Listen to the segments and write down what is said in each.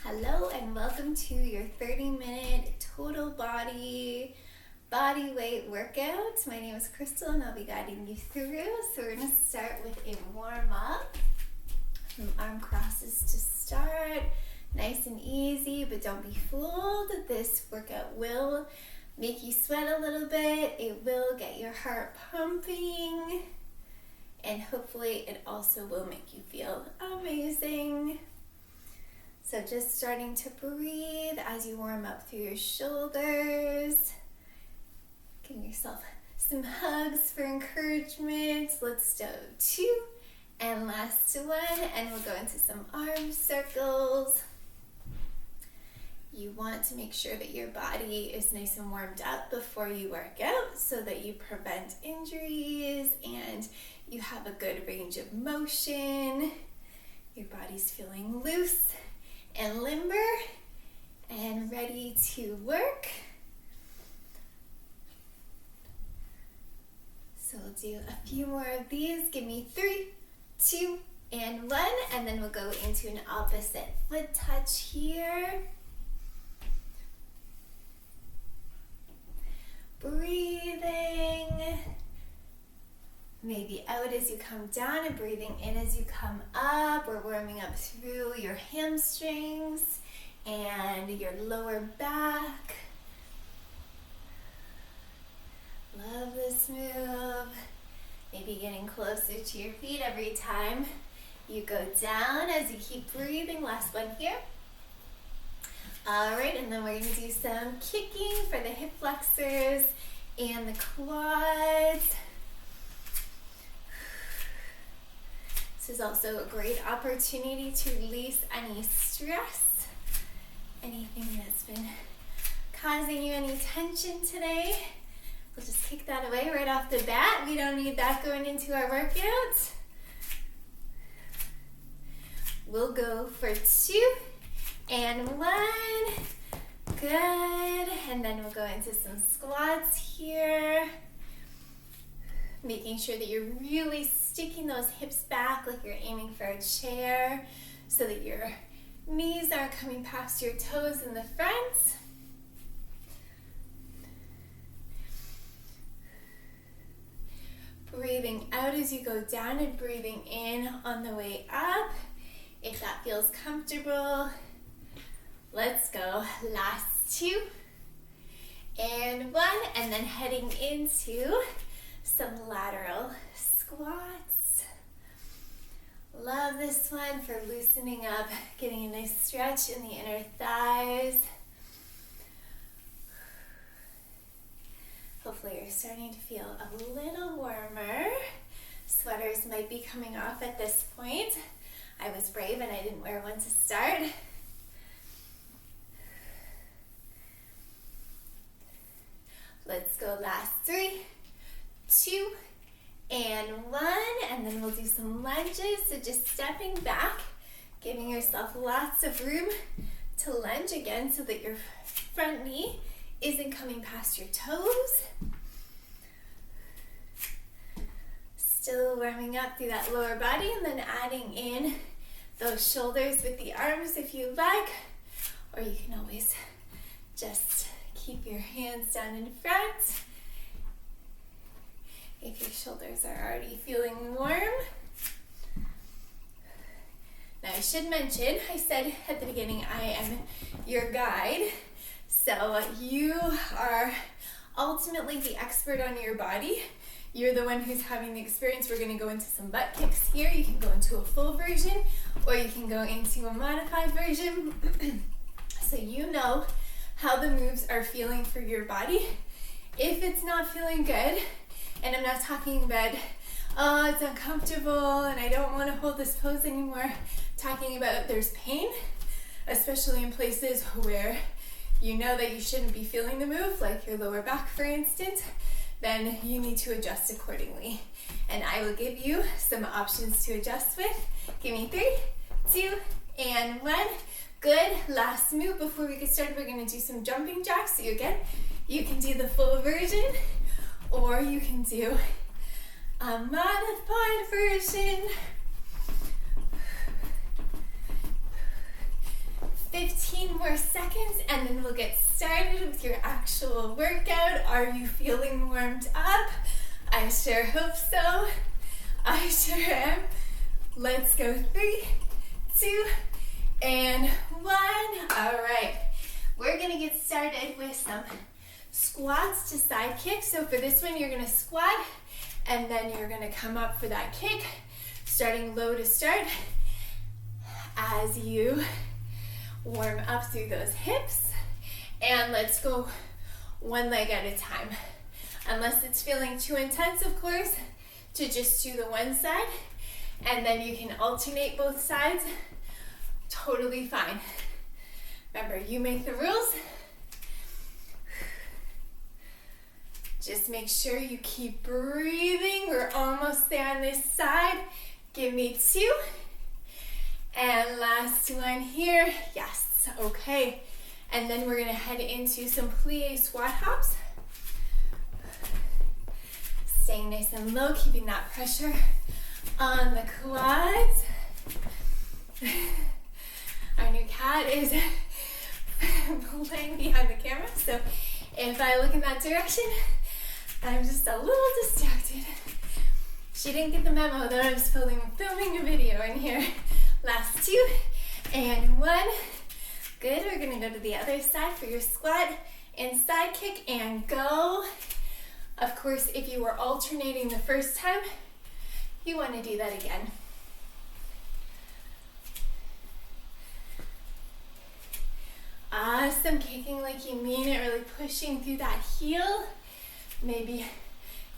Hello and welcome to your 30-minute total body weight workout. My name is Crystal and I'll be guiding you through. So we're going to start with a warm up. Some arm crosses to start. Nice and easy, but don't be fooled. This workout will make you sweat a little bit. It will get your heart pumping. And hopefully it also will make you feel amazing. So just starting to breathe as you warm up through your shoulders. Give yourself some hugs for encouragement. Let's do 2 and last 1, and we'll go into some arm circles. You want to make sure that your body is nice and warmed up before you work out so that you prevent injuries and you have a good range of motion. Your body's feeling loose and limber and ready to work. So we'll do a few more of these. Give me 3, 2, and 1, and then we'll go into an opposite foot touch here. Breathing. Maybe out as you come down and breathing in as you come up. We're warming up through your hamstrings and your lower back. Love this move. Maybe getting closer to your feet every time you go down as you keep breathing. Last one here. All right, and then we're going to do some kicking for the hip flexors and the quads. This is also a great opportunity to release any stress, anything that's been causing you any tension today. We'll just kick that away right off the bat. We don't need that going into our workout. We'll go for 2 and 1. Good. And then we'll go into some squats here. Making sure that you're really sticking those hips back like you're aiming for a chair so that your knees aren't coming past your toes in the front. Breathing out as you go down and breathing in on the way up. If that feels comfortable, let's go. Last 2 and 1, and then heading into some lateral squats. Love this one for loosening up, getting a nice stretch in the inner thighs. Hopefully you're starting to feel a little warmer. Sweaters might be coming off at this point. I was brave and I didn't wear one to start. Let's go last 3, 2, and 1, and then we'll do some lunges. So just stepping back, giving yourself lots of room to lunge again so that your front knee isn't coming past your toes. Still warming up through that lower body, and then adding in those shoulders with the arms if you like, or you can always just keep your hands down in front if your shoulders are already feeling warm. Now I should mention, I said at the beginning I am your guide, so you are ultimately the expert on your body. You're the one who's having the experience. We're going to go into some butt kicks here. You can go into a full version or you can go into a modified version. So you know how the moves are feeling for your body. If it's not feeling good, and I'm not talking about, oh, it's uncomfortable and I don't want to hold this pose anymore, talking about there's pain, especially in places where you know that you shouldn't be feeling the move, like your lower back, for instance, then you need to adjust accordingly. And I will give you some options to adjust with. Give me 3, 2, and 1. Good. Last move before we get started, we're going to do some jumping jacks. So again, you can do the full version or you can do a modified version. 15 more seconds and then we'll get started with your actual workout. Are you feeling warmed up? I sure hope so. I sure am. Let's go. 3, 2, and 1. All right. We're going to get started with some squats to side kicks. So for this one, you're going to squat and then you're going to come up for that kick, starting low to start as you warm up through those hips. And let's go one leg at a time. Unless it's feeling too intense, of course, to just do the one side. And then you can alternate both sides. Totally fine. Remember, you make the rules. Just make sure you keep breathing. We're almost there on this side. Give me 2. And last one here. Yes, okay. And then we're gonna head into some plie squat hops. Staying nice and low, keeping that pressure on the quads. Our new cat is playing behind the camera, so if I look in that direction, I'm just a little distracted. She didn't get the memo that I was filming a video in here. Last 2 and 1. Good, we're gonna go to the other side for your squat and side kick and go. Of course, if you were alternating the first time, you want to do that again. Awesome, kicking like you mean it, really pushing through that heel. Maybe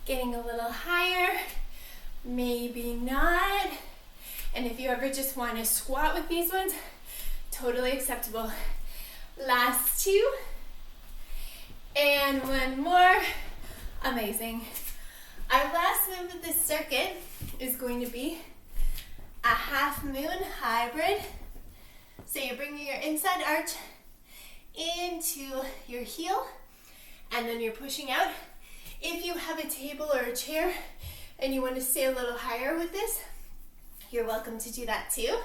getting a little higher, maybe not. And if you ever just want to squat with these ones, totally acceptable. Last 2. And 1 more. Amazing. Our last move of this circuit is going to be a half moon hybrid. So you're bringing your inside arch into your heel, and then you're pushing out. If you have a table or a chair and you want to stay a little higher with this, you're welcome to do that too.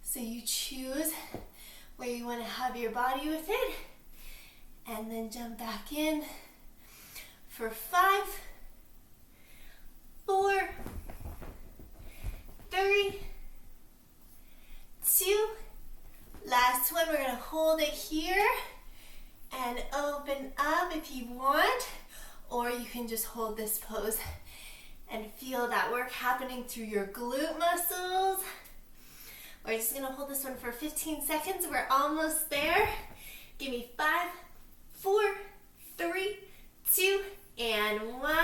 So you choose where you want to have your body with it, and then jump back in for 5, 4, 3, 2. Last one, we're going to hold it here and open up if you want, or you can just hold this pose and feel that work happening through your glute muscles. We're just going to hold this one for 15 seconds. We're almost there. Give me 5, 4, 3, 2, and 1.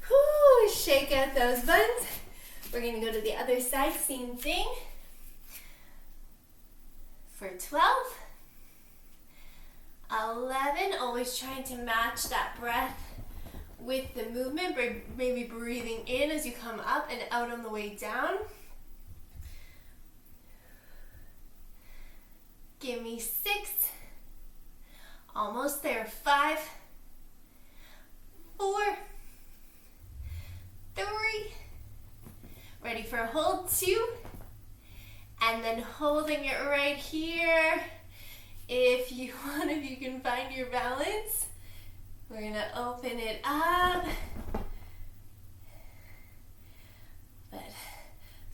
Whoo, shake out those buns. We're going to go to the other side, same thing. For 12, 11, always trying to match that breath with the movement, maybe breathing in as you come up and out on the way down. Give me 6, almost there, 5, 4, 3, ready for a hold, 2, and then holding it right here. If you want, if you can find your balance, we're gonna open it up. But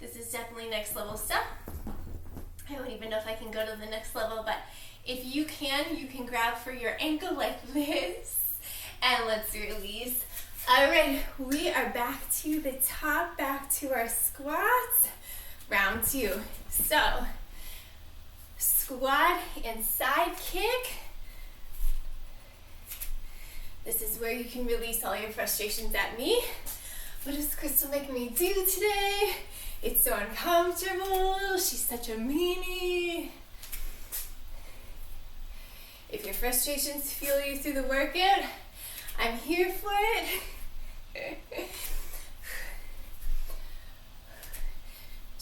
this is definitely next level stuff. I don't even know if I can go to the next level, but if you can grab for your ankle like this, and let's release. All right, we are back to the top, back to our squats. Round 2. So, squat and side kick. This is where you can release all your frustrations at me. What is Crystal making me do today? It's so uncomfortable. She's such a meanie. If your frustrations fuel you through the workout, I'm here for it.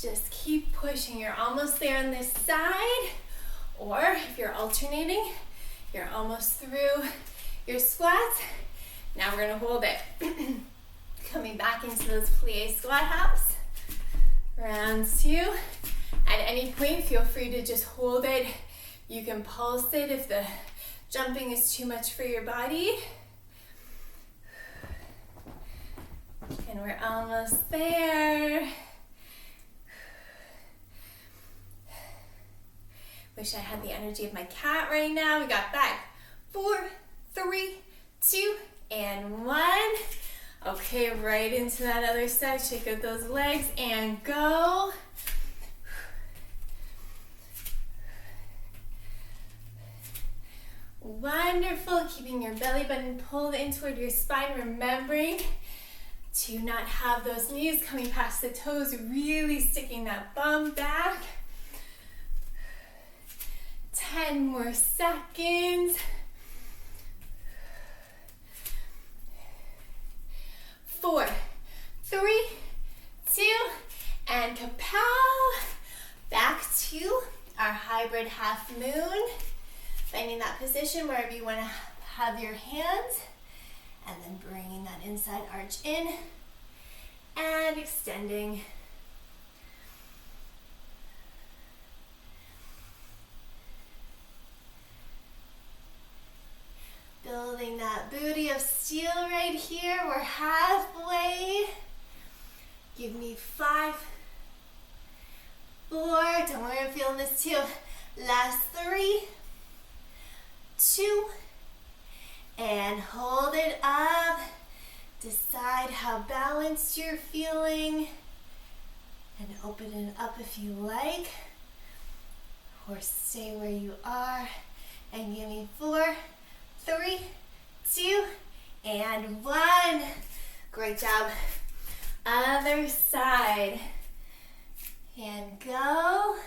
Just keep pushing. You're almost there on this side. Or if you're alternating, you're almost through your squats. Now we're going to hold it. Coming back into those plie squat hops. Round 2. At any point, feel free to just hold it. You can pulse it if the jumping is too much for your body. And we're almost there. Wish I had the energy of my cat right now. We got 5, 4, 3, 2, and 1. Okay, right into that other side. Shake out those legs and go. Wonderful. Keeping your belly button pulled in toward your spine, remembering to not have those knees coming past the toes, really sticking that bum back. 10 more seconds. 4, 3, 2, and kapow! Back to our hybrid half moon. Finding that position wherever you want to have your hands, and then bringing that inside arch in and extending. Building that booty of steel right here. We're halfway. Give me 5, 4. Don't worry, I'm feeling this too. Last 3, 2, and hold it up. Decide how balanced you're feeling, and open it up if you like, or stay where you are. And give me 4, 3, 2, and 1. Great job. Other side. And go.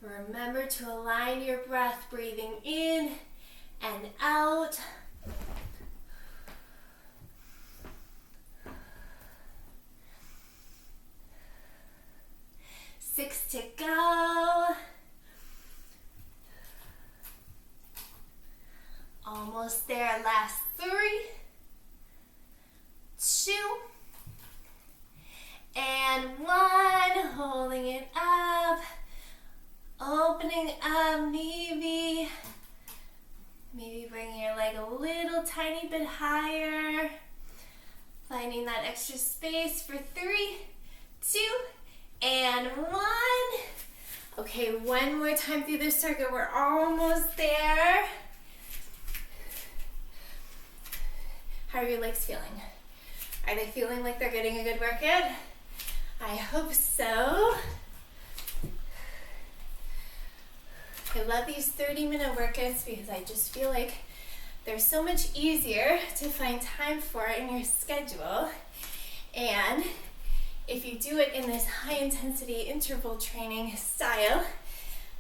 Remember to align your breath, breathing in and out. Six to go. Almost there. Last 3, 2, and 1. Holding it up. Opening up, maybe bringing your leg a little tiny bit higher. Finding that extra space for 3, 2, and 1. Okay, one more time through this circuit. We're almost there. How are your legs feeling? Are they feeling like they're getting a good workout? I hope so. I love these 30-minute workouts because I just feel like they're so much easier to find time for in your schedule. And if you do it in this high-intensity interval training style,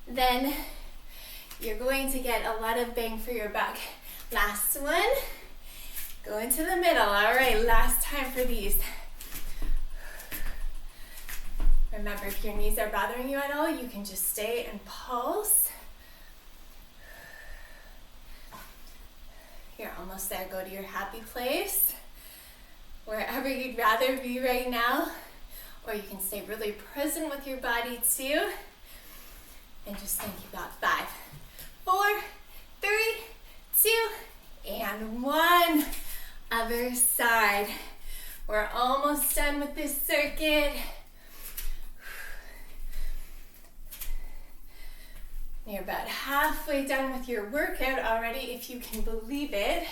then you're going to get a lot of bang for your buck. Last one. Go into the middle. All right, last time for these. Remember, if your knees are bothering you at all, you can just stay and pulse. You're almost there. Go to your happy place, wherever you'd rather be right now, or you can stay really present with your body too, and just think you got 5, 4, 3, 2, and 1. Other side. We're almost done with this circuit. You're about halfway done with your workout already, if you can believe it.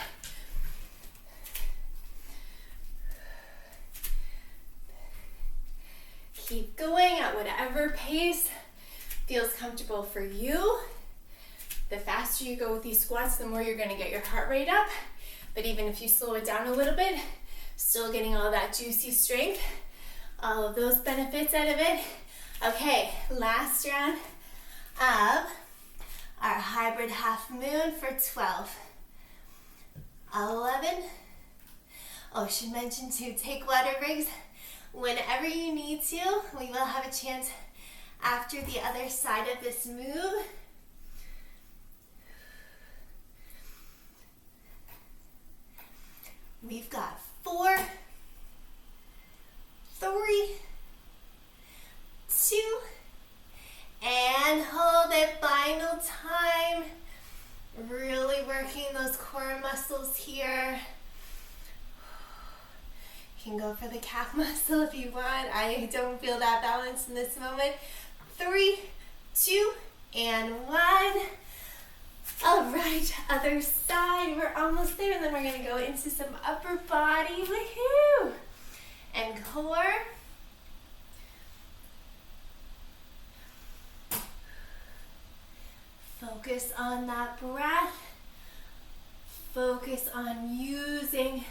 Keep going at whatever pace feels comfortable for you. The faster you go with these squats, the more you're going to get your heart rate up. But even if you slow it down a little bit, still getting all that juicy strength, all of those benefits out of it. Okay, last round of our hybrid half moon for 12. 11. Oh, should mention to take water breaks whenever you need to. We will have a chance after the other side of this move. We've got 4, 3, can go for the calf muscle if you want. I don't feel that balance in this moment. 3, 2, and 1. All right, other side. We're almost there, and then we're gonna go into some upper body. Woohoo! And core. Focus on that breath. Focus on using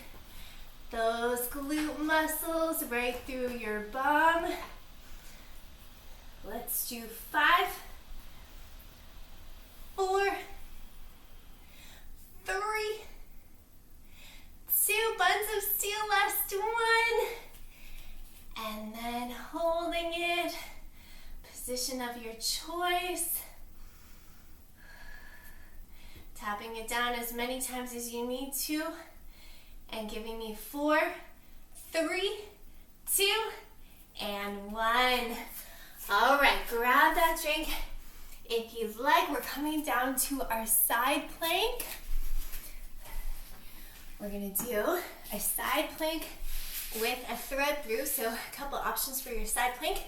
those glute muscles right through your bum. Let's do 5, 4, 3, 2, buns of steel, last 1. And then holding it, position of your choice. Tapping it down as many times as you need to. And giving me 4, 3, 2, and 1. All right, grab that drink. If you'd like, we're coming down to our side plank. We're gonna do a side plank with a thread through. So a couple options for your side plank.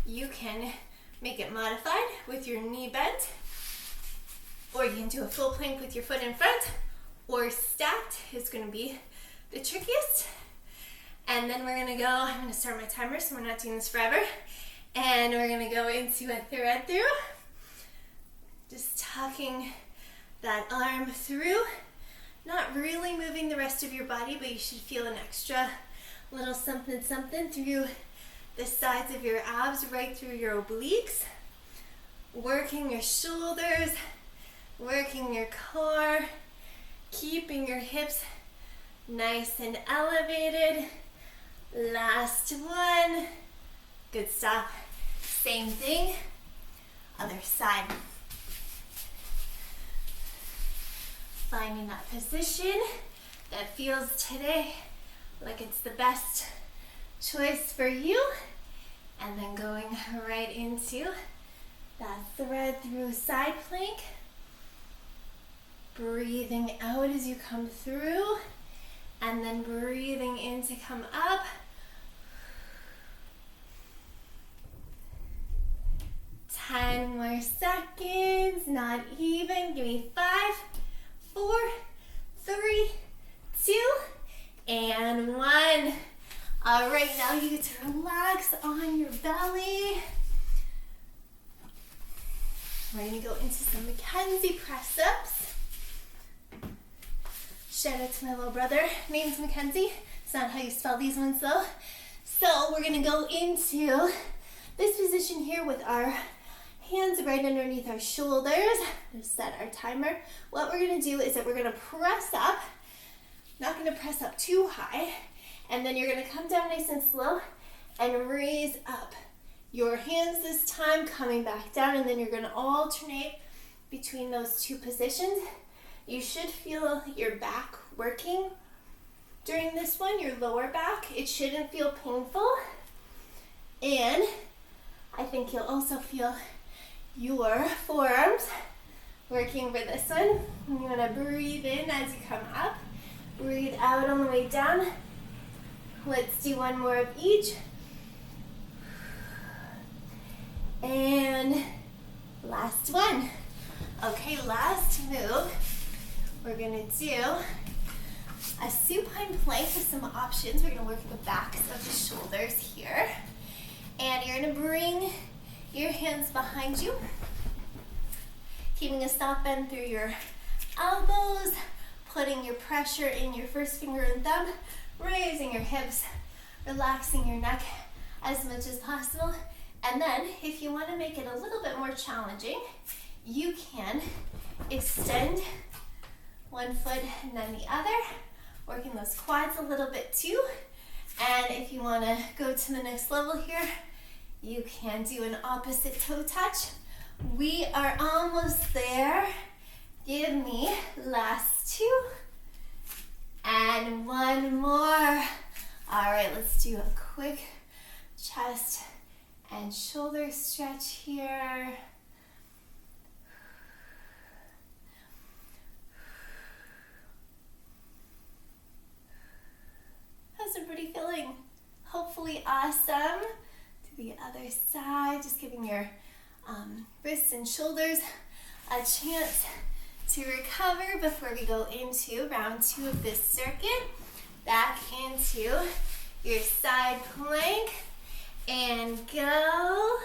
You can make it modified with your knee bent, or you can do a full plank with your foot in front, or stacked is gonna be the trickiest. And then we're gonna go, I'm gonna start my timer so we're not doing this forever. And we're gonna go into a thread through. Just tucking that arm through. Not really moving the rest of your body, but you should feel an extra little something through the sides of your abs, right through your obliques. Working your shoulders, working your core, keeping your hips nice and elevated. Last one. Good stuff. Same thing, other side. Finding that position that feels today like it's the best choice for you. And then going right into that thread through side plank. Breathing out as you come through, and then breathing in to come up. Ten more seconds, not even. Give me 5, 4, 3, 2, and 1. All right, now you get to relax on your belly. We're gonna go into some Mackenzie press-ups. Shout out to my little brother, name's Mackenzie. It's not how you spell these ones though. So we're gonna go into this position here with our hands right underneath our shoulders. Just set our timer. What we're gonna do is that we're gonna press up, not gonna press up too high, and then you're gonna come down nice and slow and raise up. Your hands this time coming back down, and then you're gonna alternate between those two positions. You should feel your back working during this one, your lower back. It shouldn't feel painful. And I think you'll also feel your forearms working for this one. You wanna breathe in as you come up, breathe out on the way down. Let's do one more of each. And last one. Okay, last move. We're gonna do a supine plank with some options. We're gonna work the backs of the shoulders here. And you're gonna bring your hands behind you, keeping a soft bend through your elbows, putting your pressure in your first finger and thumb, raising your hips, relaxing your neck as much as possible. And then if you want to make it a little bit more challenging, you can extend one foot and then the other, working those quads a little bit too. And if you want to go to the next level here, you can do an opposite toe touch. We are almost there. Give me last 2 and one more. All right, let's do a quick chest and shoulder stretch here. As Those are pretty filling. Hopefully awesome. To the other side, just giving your wrists and shoulders a chance to recover before we go into round 2 of this circuit. Back into your side plank and go.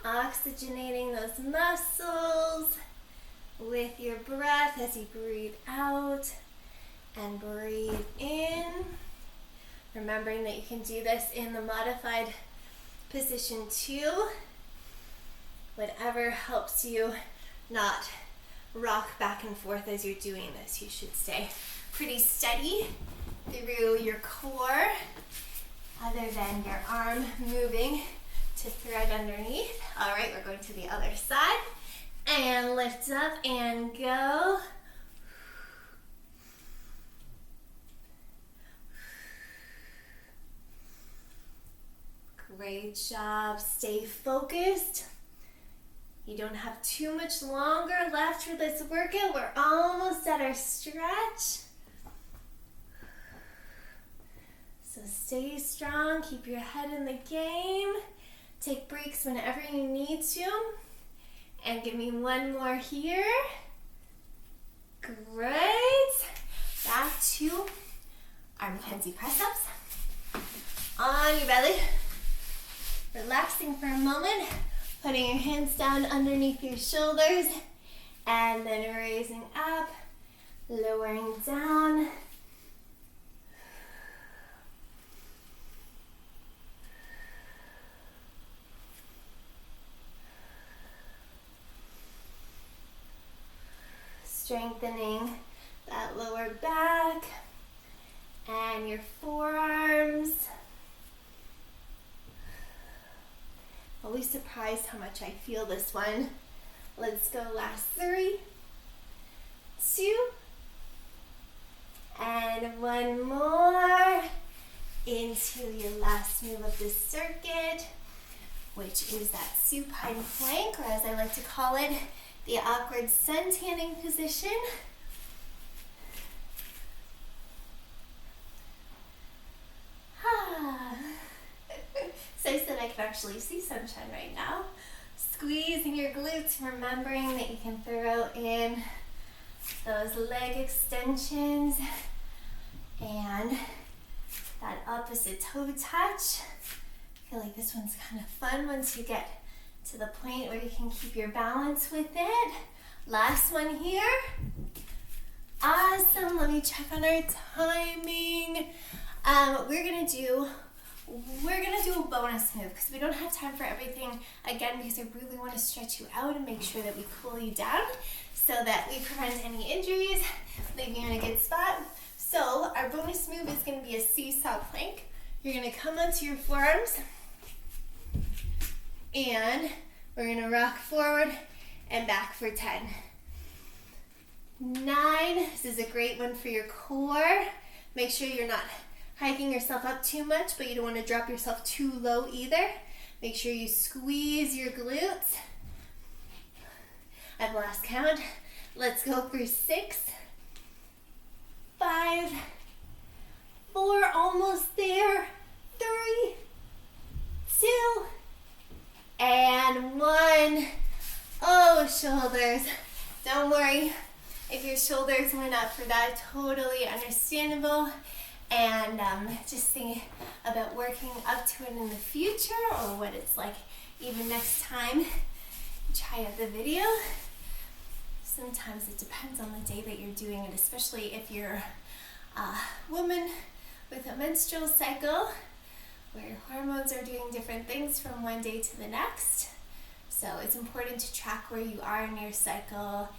Oxygenating those muscles with your breath as you breathe out and breathe in. Remembering that you can do this in the modified position too. Whatever helps you not rock back and forth as you're doing this. You should stay pretty steady through your core, other than your arm moving to thread underneath. All right, we're going to the other side. And lift up and go. Great job. Stay focused. You don't have too much longer left for this workout. We're almost at our stretch. So stay strong. Keep your head in the game. Take breaks whenever you need to. And give me one more here. Great. Back to our Mackenzie press-ups. On your belly. Relaxing for a moment. Putting your hands down underneath your shoulders. And then raising up. Lowering down. Strengthening that lower back and your forearms. Always surprised how much I feel this one. Let's go last 3, 2, and one more into your last move of this circuit, which is that supine plank, or as I like to call it, the awkward sun-tanning position. So I said I can actually see sunshine right now. Squeezing your glutes, remembering that you can throw in those leg extensions and that opposite toe touch. I feel like this one's kind of fun once you get to the point where you can keep your balance with it. Last one here. Awesome. Let me check on our timing. We're gonna do a bonus move because we don't have time for everything, again, because I really want to stretch you out and make sure that we cool you down so that we prevent any injuries, leave you in a good spot. So our bonus move is going to be a seesaw plank. You're going to come onto your forearms and we're going to rock forward and back for 10. 9, this is a great one for your core. Make sure you're not hiking yourself up too much, but you don't want to drop yourself too low either. Make sure you squeeze your glutes. I've lost count. Let's go for 6, 5, 4, almost there, 3, 2, and 1. Oh, shoulders. Don't worry if your shoulders went up for that, totally understandable. And just think about working up to it in the future or what it's like even next time you try out the video. Sometimes it depends on the day that you're doing it, especially if you're a woman with a menstrual cycle where your hormones are doing different things from one day to the next. So it's important to track where you are in your cycle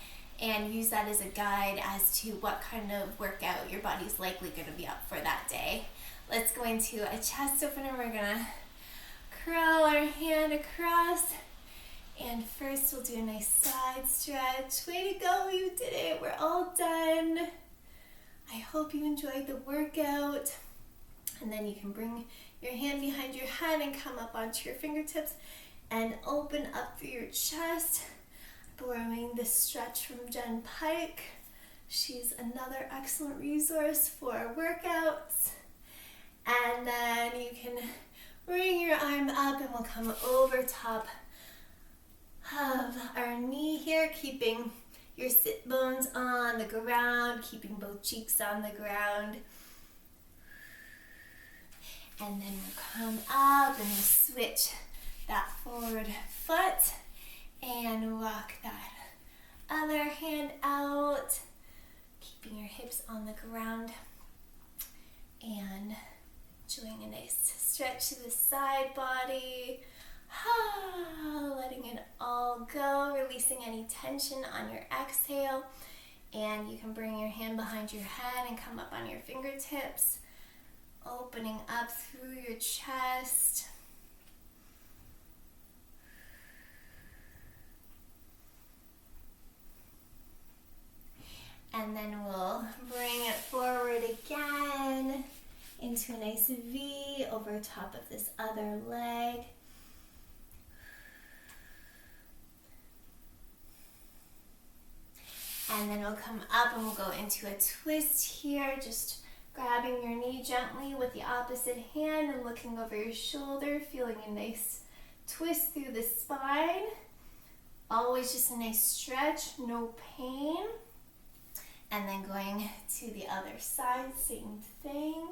and use that as a guide as to what kind of workout your body's likely going to be up for that day. Let's go into a chest opener. We're going to curl our hand across. And first we'll do a nice side stretch. Way to go, you did it. We're all done. I hope you enjoyed the workout. And then you can bring your hand behind your head and come up onto your fingertips and open up through your chest. Borrowing this stretch from Jen Pike. She's another excellent resource for workouts. And then you can bring your arm up and we'll come over top of our knee here, keeping your sit bones on the ground, keeping both cheeks on the ground. And then we'll come up and we'll switch that forward foot and walk that other hand out, keeping your hips on the ground and doing a nice stretch to the side body. Letting it all go, releasing any tension on your exhale. And you can bring your hand behind your head and come up on your fingertips, opening up through your chest. And then we'll bring it forward again into a nice V over top of this other leg. And then we'll come up and we'll go into a twist here, just grabbing your knee gently with the opposite hand and looking over your shoulder, feeling a nice twist through the spine. Always just a nice stretch, no pain. And then going to the other side, same thing.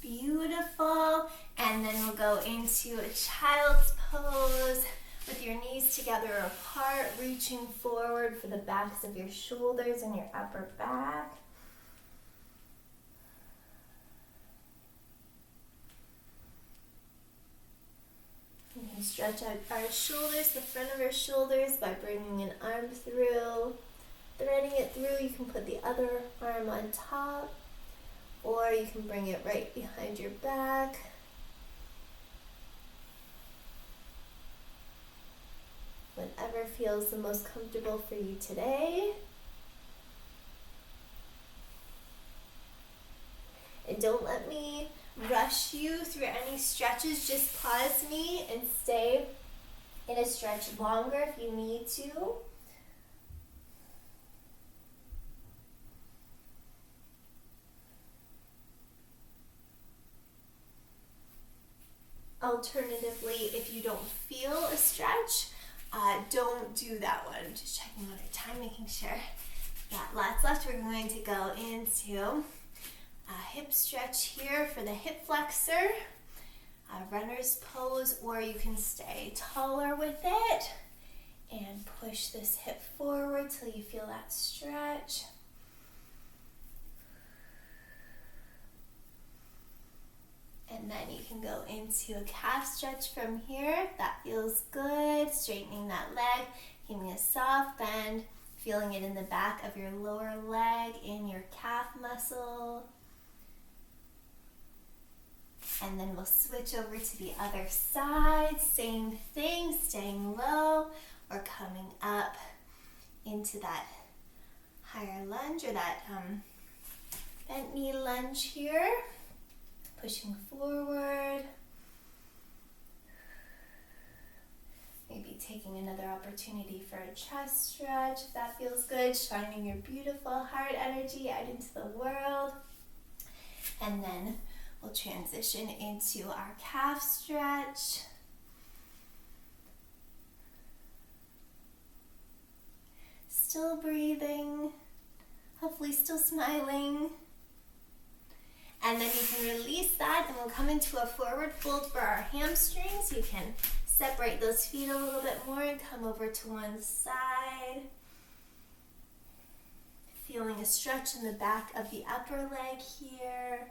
Beautiful. And then we'll go into a child's pose with your knees together apart, reaching forward for the backs of your shoulders and your upper back. We can stretch out our shoulders, the front of our shoulders, by bringing an arm through, threading it through. You can put the other arm on top, or you can bring it right behind your back. Whatever feels the most comfortable for you today. And don't let me rush you through any stretches. Just pause me and stay in a stretch longer if you need to. Alternatively, if you don't feel a stretch, don't do that one. Just checking out our time, making sure got lots left. We're going to go into a hip stretch here for the hip flexor, a runner's pose, or you can stay taller with it and push this hip forward till you feel that stretch. And then you can go into a calf stretch from here. If that feels good. Straightening that leg, giving a soft bend, feeling it in the back of your lower leg, in your calf muscle. And then we'll switch over to the other side. Same thing, staying low or coming up into that higher lunge or that bent knee lunge here. Pushing forward. Maybe taking another opportunity for a chest stretch if that feels good. Shining your beautiful heart energy out into the world. And then we'll transition into our calf stretch. Still breathing. Hopefully still smiling. And then you can release that and we'll come into a forward fold for our hamstrings. You can separate those feet a little bit more and come over to one side. Feeling a stretch in the back of the upper leg here.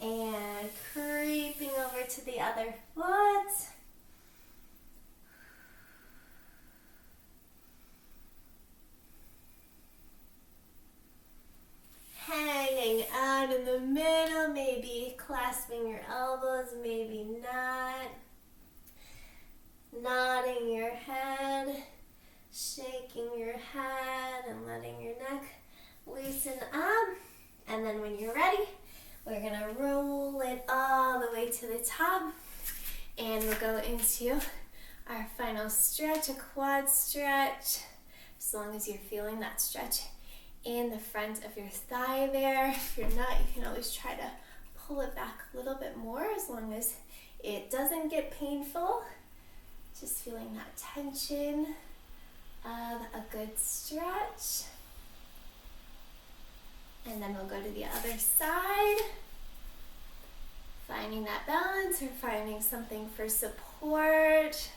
And creeping over to the other foot. Hanging out in the middle, maybe clasping your elbows, maybe not. Nodding your head, shaking your head. head and letting your neck loosen up. And then when you're ready, we're gonna roll it all the way to the top. And we'll go into our final stretch, a quad stretch. As long as you're feeling that stretch in the front of your thigh there. If you're not, you can always try to pull it back a little bit more as long as it doesn't get painful. Just feeling that tension of a good stretch. And then we'll go to the other side. Finding that balance or finding something for support.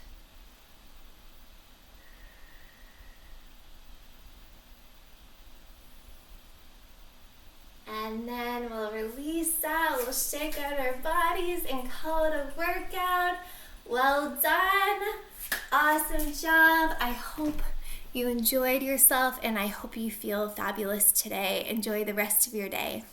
And then we'll release that, we'll shake out our bodies and call it a workout. Well done, awesome job. I hope you enjoyed yourself and I hope you feel fabulous today. Enjoy the rest of your day.